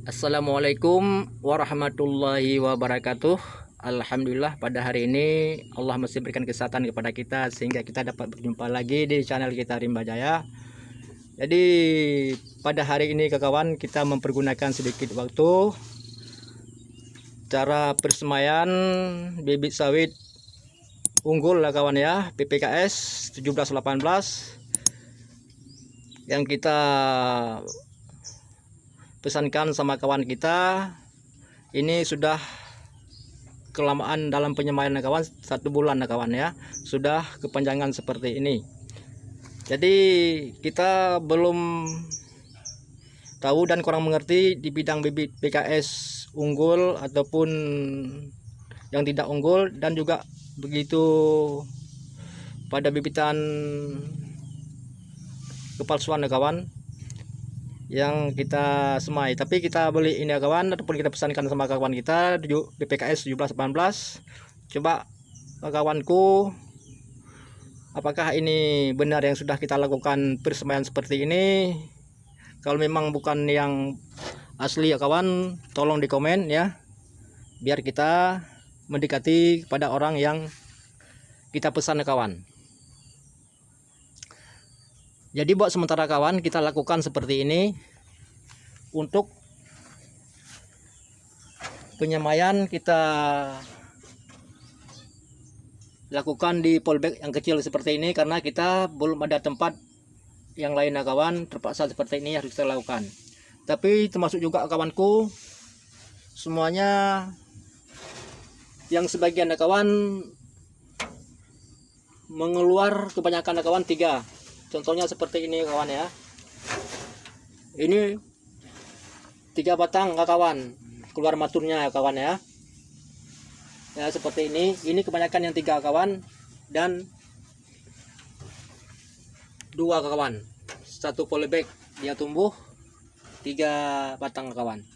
Assalamualaikum warahmatullahi wabarakatuh. Alhamdulillah pada hari ini Allah masih berikan kesehatan kepada kita sehingga kita dapat berjumpa lagi di channel kita Rimba Jaya. Jadi pada hari ini kawan kita mempergunakan sedikit waktu cara persemaian bibit sawit unggul lah kawan ya, PPKS 1718 yang kita pesankan sama kawan kita. Ini sudah kelamaan dalam penyemaian kawan, 1 bulan kawan ya, sudah kepanjangan seperti ini. Jadi kita belum tahu dan kurang mengerti di bidang bibit PKS unggul ataupun yang tidak unggul, dan juga begitu pada bibitan kepalsuan kawan yang kita semai. Tapi kita beli ini kawan, ataupun kita pesankan sama kawan kita PPKS 1718. Coba kawanku, apakah ini benar yang sudah kita lakukan persemaian seperti ini? Kalau memang bukan yang asli ya kawan, tolong di komen ya, biar kita mendekati pada orang yang kita pesan ya kawan. Jadi buat sementara kawan kita lakukan seperti ini. Untuk penyemaian kita lakukan di polybag yang kecil seperti ini, karena kita belum ada tempat yang lain ya kawan, terpaksa seperti ini harus kita lakukan. Tapi termasuk juga kawanku semuanya, yang sebagian ya kawan mengeluar kebanyakan ya kawan 3. Contohnya seperti ini kawan ya. Ini 3 batang kawan, keluar maturnya ya kawan ya. Ya seperti ini. Ini kebanyakan yang 3 kawan, dan 2 kawan. 1 polybag dia tumbuh 3 batang kawan.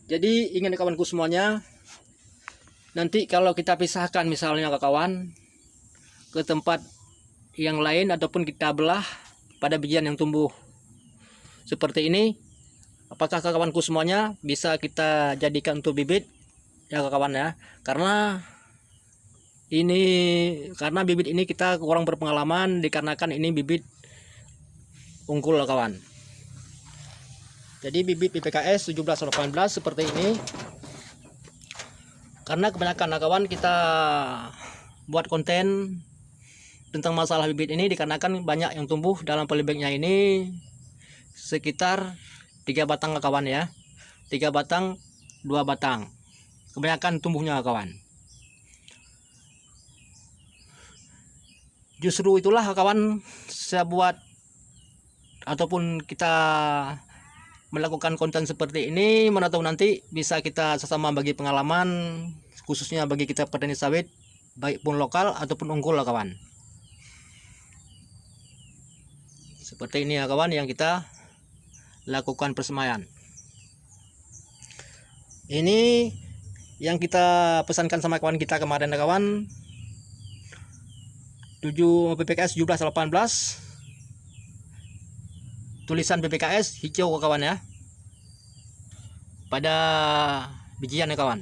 Jadi ingin kawanku semuanya, nanti kalau kita pisahkan misalnya kawan ke tempat yang lain ataupun kita belah pada bijian yang tumbuh seperti ini, apakah kawanku semuanya bisa kita jadikan untuk bibit ya kawan ya. Karena bibit ini kita kurang berpengalaman, dikarenakan ini bibit unggul kawan. Jadi bibit PPKS 1718 seperti ini, karena kebanyakan kawan kita buat konten tentang masalah bibit ini, dikarenakan banyak yang tumbuh dalam polybagnya ini sekitar 3 batang kawan ya, 3 batang 2 batang kebanyakan tumbuhnya kawan. Justru itulah kawan saya buat ataupun kita melakukan konten seperti ini, mana tahu nanti bisa kita sesama bagi pengalaman, khususnya bagi kita petani sawit baik pun lokal ataupun unggul kawan. Seperti ini ya kawan yang kita lakukan persemaian. Ini yang kita pesankan sama kawan kita kemarin ya kawan, 7 PPKS 1718, tulisan PPKS hijau kawan ya, pada bijian ya kawan.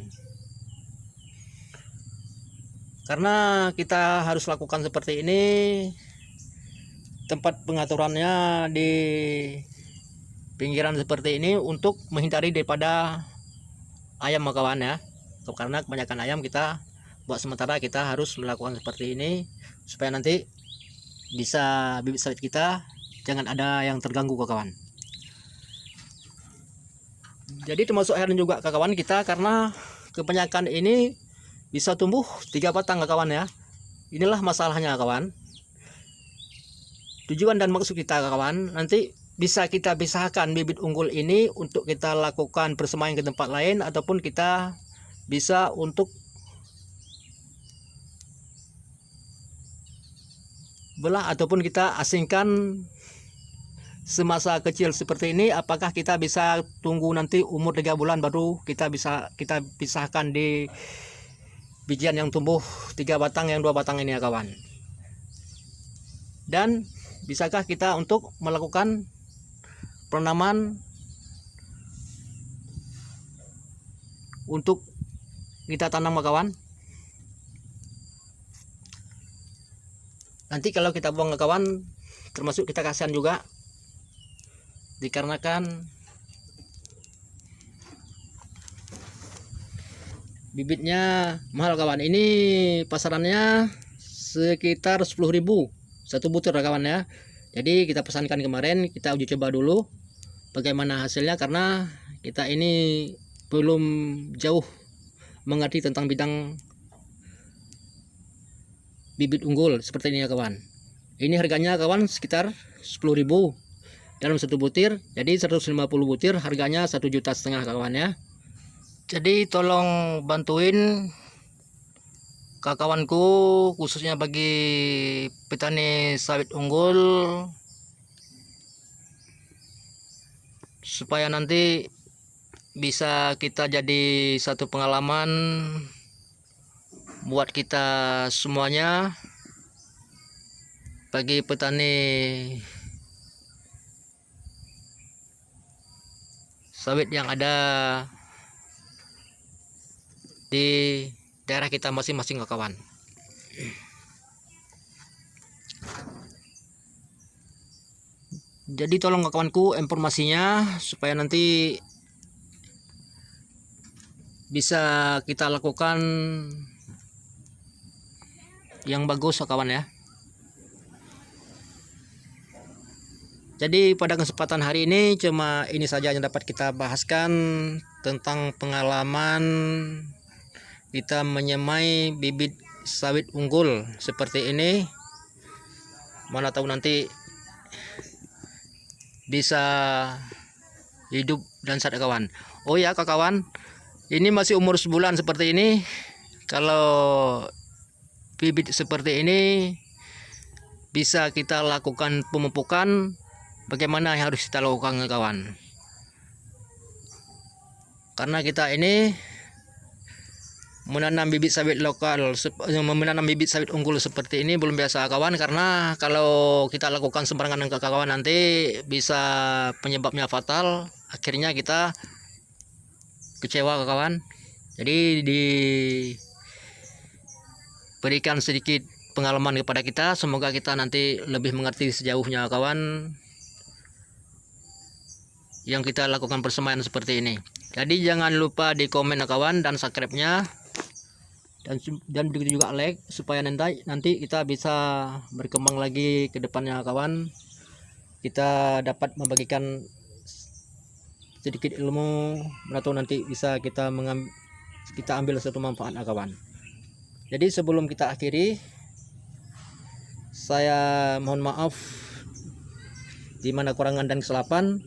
Karena kita harus lakukan seperti ini, tempat pengaturannya di pinggiran seperti ini untuk menghindari daripada ayam kawan ya. Karena kebanyakan ayam kita buat sementara kita harus melakukan seperti ini supaya nanti bisa bibit sawit kita jangan ada yang terganggu kawan. Jadi termasuk heran juga kawan kita, karena kebanyakan ini bisa tumbuh 3 batang kawan ya. Inilah masalahnya kawan. Tujuan dan maksud kita kawan, nanti bisa kita pisahkan bibit unggul ini untuk kita lakukan persemaian ke tempat lain, ataupun kita bisa untuk belah ataupun kita asingkan semasa kecil seperti ini. Apakah kita bisa tunggu nanti umur 3 bulan baru kita pisahkan di bijian yang tumbuh 3 batang yang 2 batang ini ya kawan. Dan bisakah kita untuk melakukan penanaman untuk kita tanam kawan. Nanti kalau kita buang kawan, termasuk kita kasihan juga, dikarenakan bibitnya mahal kawan. Ini pasarannya sekitar 10.000 satu butir kawan ya. Jadi kita pesankan kemarin, kita uji coba dulu bagaimana hasilnya, karena kita ini belum jauh mengerti tentang bidang bibit unggul seperti ini ya kawan. Ini harganya kawan sekitar 10.000 dalam satu butir, jadi 150 butir harganya 1,5 juta kawan ya. Jadi tolong bantuin kawanku, khususnya bagi petani sawit unggul, supaya nanti bisa kita jadi satu pengalaman buat kita semuanya, bagi petani sawit yang ada di daerah kita masing-masing kawan. Jadi tolong kawanku informasinya supaya nanti bisa kita lakukan yang bagus kawan ya. Jadi pada kesempatan hari ini cuma ini saja yang dapat kita bahaskan tentang pengalaman kita menyemai bibit sawit unggul seperti ini. Mana tahu nanti bisa hidup dan sehat kawan. Oh ya kawan, ini masih umur sebulan seperti ini. Kalau bibit seperti ini bisa kita lakukan pemupukan, bagaimana yang harus kita lakukan kawan? Karena kita ini menanam bibit sawit lokal, menanam bibit sawit unggul seperti ini belum biasa kawan, karena kalau kita lakukan sembarangan ke kawan nanti bisa penyebabnya fatal, akhirnya kita kecewa kawan. Jadi diberikan sedikit pengalaman kepada kita, semoga kita nanti lebih mengerti sejauhnya kawan yang kita lakukan persemaian seperti ini. Jadi jangan lupa di komen kawan dan subscribe-nya, dan juga like, supaya nanti kita bisa berkembang lagi ke depannya kawan. Kita dapat membagikan sedikit ilmu, atau nanti bisa kita ambil satu manfaat kawan. Jadi sebelum kita akhiri, saya mohon maaf di mana kurangan dan kesalahan.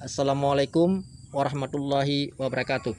Assalamualaikum warahmatullahi wabarakatuh.